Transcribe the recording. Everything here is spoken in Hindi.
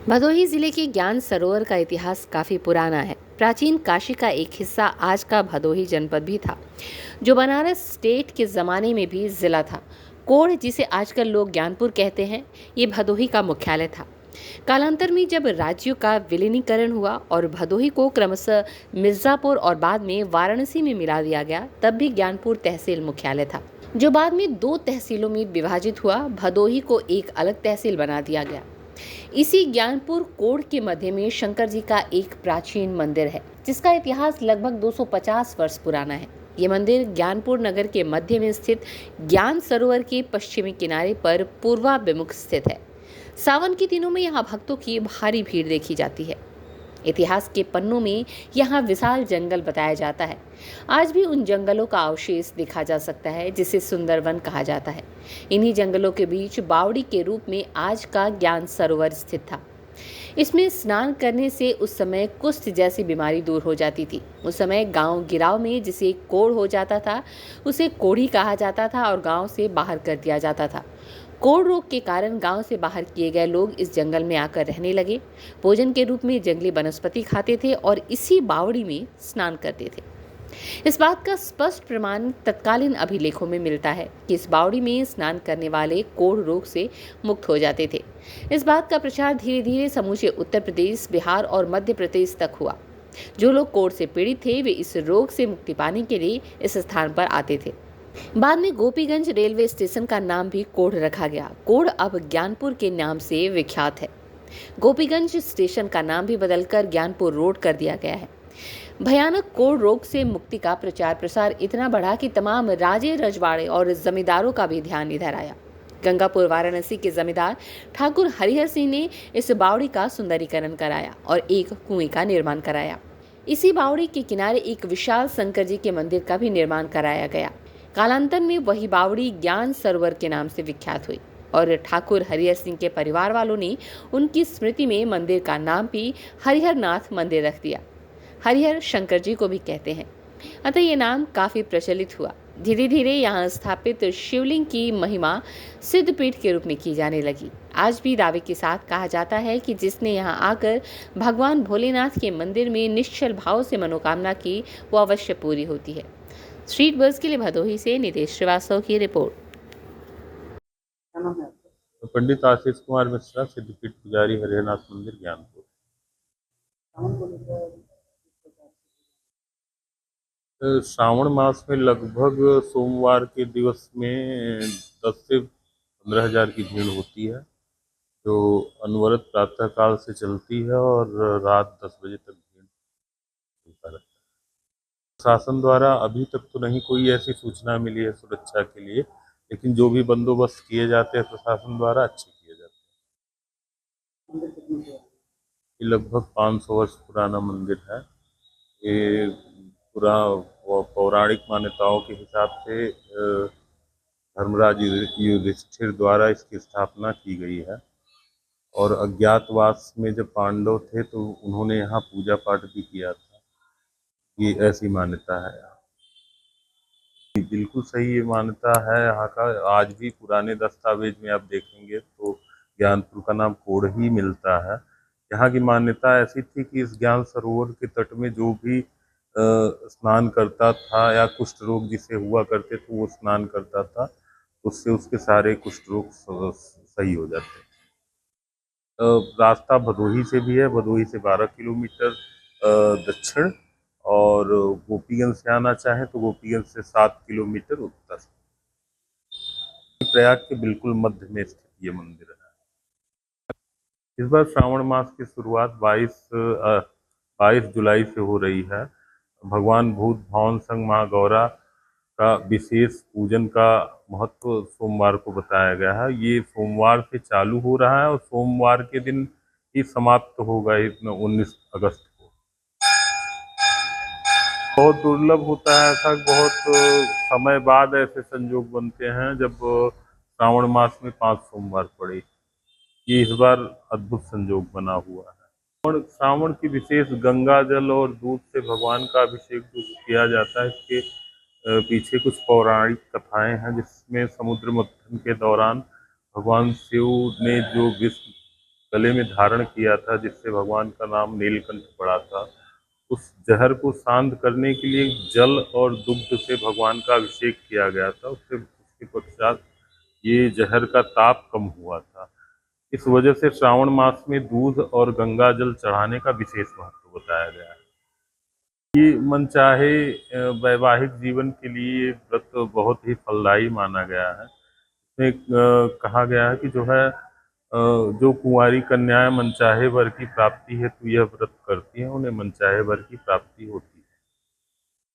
भदोही जिले के ज्ञान सरोवर का इतिहास काफी पुराना है। प्राचीन काशी का एक हिस्सा आज का भदोही जनपद भी था, जो बनारस स्टेट के जमाने में भी जिला था। कोढ़, जिसे आजकल लोग ज्ञानपुर कहते हैं, ये भदोही का मुख्यालय था। कालांतर में जब राज्यों का विलीनीकरण हुआ और भदोही को क्रमशः मिर्जापुर और बाद में वाराणसी में मिला दिया गया, तब भी ज्ञानपुर तहसील मुख्यालय था, जो बाद में दो तहसीलों में विभाजित हुआ। भदोही को एक अलग तहसील बना दिया गया। इसी ज्ञानपुर कोढ़ के मध्य में शंकर जी का एक प्राचीन मंदिर है, जिसका इतिहास लगभग 250 वर्ष पुराना है। ये मंदिर ज्ञानपुर नगर के मध्य में स्थित ज्ञान सरोवर के पश्चिमी किनारे पर पूर्वाभिमुख स्थित है। सावन के दिनों में यहाँ भक्तों की भारी भीड़ देखी जाती है। इतिहास के पन्नों में यहाँ विशाल जंगल बताया जाता है। आज भी उन जंगलों का अवशेष देखा जा सकता है, जिसे सुंदरवन कहा जाता है। इन्हीं जंगलों के बीच बावड़ी के रूप में आज का ज्ञान सरोवर स्थित था। इसमें स्नान करने से उस समय कुष्ठ जैसी बीमारी दूर हो जाती थी। उस समय गांव गिराव में जिसे कोढ़ हो जाता था, उसे कोढ़ी कहा जाता था और गांव से बाहर कर दिया जाता था। कोढ़ रोग के कारण गांव से बाहर किए गए लोग इस जंगल में आकर रहने लगे। भोजन के रूप में जंगली वनस्पति खाते थे और इसी बावड़ी में स्नान करते थे। इस बात का स्पष्ट प्रमाण तत्कालीन अभिलेखों में मिलता है कि इस बावड़ी में स्नान करने वाले कोढ़ रोग से मुक्त हो जाते थे। इस बात का प्रचार धीरे धीरे समूचे उत्तर प्रदेश, बिहार और मध्य प्रदेश तक हुआ। जो लोग कोढ़ से पीड़ित थे, वे इस रोग से मुक्ति पाने के लिए इस स्थान पर आते थे। बाद में गोपीगंज रेलवे स्टेशन का नाम भी कोढ़ रखा गया। कोढ़ अब ज्ञानपुर के नाम से विख्यात है। गोपीगंज स्टेशन का नाम भी बदलकर ज्ञानपुर रोड कर दिया गया है। भयानक कोढ़ रोग से मुक्ति का प्रचार प्रसार इतना बढ़ा कि तमाम राजे, रजवाड़े और जमींदारों का भी ध्यान इधर आया। गंगापुर वाराणसी के जमींदार ठाकुर हरिहर सिंह ने इस बावड़ी का सुंदरीकरण कराया और एक कुएं का निर्माण कराया। इसी बावड़ी के किनारे एक विशाल शंकर जी के मंदिर का भी निर्माण कराया गया। कालांतर में वही बावड़ी ज्ञान सरोवर के नाम से विख्यात हुई और ठाकुर हरिहर सिंह के परिवार वालों ने उनकी स्मृति में मंदिर का नाम भी हरिहर नाथ मंदिर रख दिया। हरिहर शंकर जी को भी कहते हैं, अतः ये नाम काफी प्रचलित हुआ। धीरे धीरे यहाँ स्थापित शिवलिंग की महिमा सिद्धपीठ के रूप में की जाने लगी। आज भी दावे के साथ कहा जाता है कि जिसने यहाँ आकर भगवान भोलेनाथ के मंदिर में निश्चल भाव से मनोकामना की, वो अवश्य पूरी होती है। स्ट्रीट बज़ के लिए भदोही से नितेश श्रीवास्तव की रिपोर्ट। क्या नाम है आपका? तो पंडित आशीष कुमार मिश्रा, सिद्धपीठ पुजारी, हरिहरनाथ मंदिर, ज्ञानपुर। सावन को लेकर किस प्रकार से? श्रावण मास में लगभग सोमवार के दिवस में 10 से 15 हज़ार की भीड़ होती है, जो अनवरत प्रातः काल से चलती है और रात 10 बजे तक भीड़ चलता रहता है। शासन द्वारा अभी तक तो नहीं कोई ऐसी सूचना मिली है सुरक्षा के लिए, लेकिन जो भी बंदोबस्त किए जाते हैं प्रशासन द्वारा, अच्छे किए जाते हैं। मंदिर कितने से है? ये लगभग 500 वर्ष पुराना मंदिर है। ये पूरा पौराणिक मान्यताओं के हिसाब से धर्मराज युधिष्ठिर द्वारा इसकी स्थापना की गई है और अज्ञातवास में जब पांडव थे तो उन्होंने यहाँ पूजा पाठ भी किया था। ये ऐसी मान्यता है। बिल्कुल सही ये मान्यता है यहाँ का। आज भी पुराने दस्तावेज में आप देखेंगे तो ज्ञानपुर का नाम कोढ़ ही मिलता है। यहाँ की मान्यता ऐसी थी कि इस ज्ञान सरोवर के तट में जो भी स्नान करता था या कुष्ठ रोग जिसे हुआ करते थे वो स्नान करता था, उससे उसके सारे कुष्ठ रोग सही हो जाते। रास्ता भदोही से भी है, भदोही से 12 किलोमीटर दक्षिण, और गोपीगंज से आना चाहें तो गोपीगंज से 7 किलोमीटर उत्तर। प्रयाग के बिल्कुल मध्य में स्थित ये मंदिर है। इस बार श्रावण मास की शुरुआत 22 जुलाई से हो रही है। भगवान भूत भवन संग माँ गौरा का विशेष पूजन का महत्व सोमवार को बताया गया है। ये सोमवार से चालू हो रहा है और सोमवार के दिन ही समाप्त होगा, 19 अगस्त को। बहुत दुर्लभ होता है ऐसा, बहुत समय बाद ऐसे संयोग बनते हैं जब श्रावण मास में 5 सोमवार पड़े। ये इस बार अद्भुत संयोग बना हुआ है। और श्रावण की विशेष गंगा जल और दूध से भगवान का अभिषेक जो किया जाता है, इसके पीछे कुछ पौराणिक कथाएं हैं, जिसमें समुद्र मंथन के दौरान भगवान शिव ने जो विष गले में धारण किया था, जिससे भगवान का नाम नीलकंठ पड़ा था। उस जहर को शांत करने के लिए जल और दुग्ध से भगवान का अभिषेक किया गया था। उसके पश्चात ये जहर का ताप कम हुआ था। इस वजह से श्रावण मास में दूध और गंगा जल चढ़ाने का विशेष महत्व बताया गया है। ये मनचाहे वैवाहिक जीवन के लिए ये व्रत बहुत ही फलदायी माना गया है। इसमें कहा गया है कि जो है जो कुंवारी कन्याएं मनचाहे वर की प्राप्ति हेतु यह व्रत करती हैं, उन्हें मनचाहे वर की प्राप्ति होती है।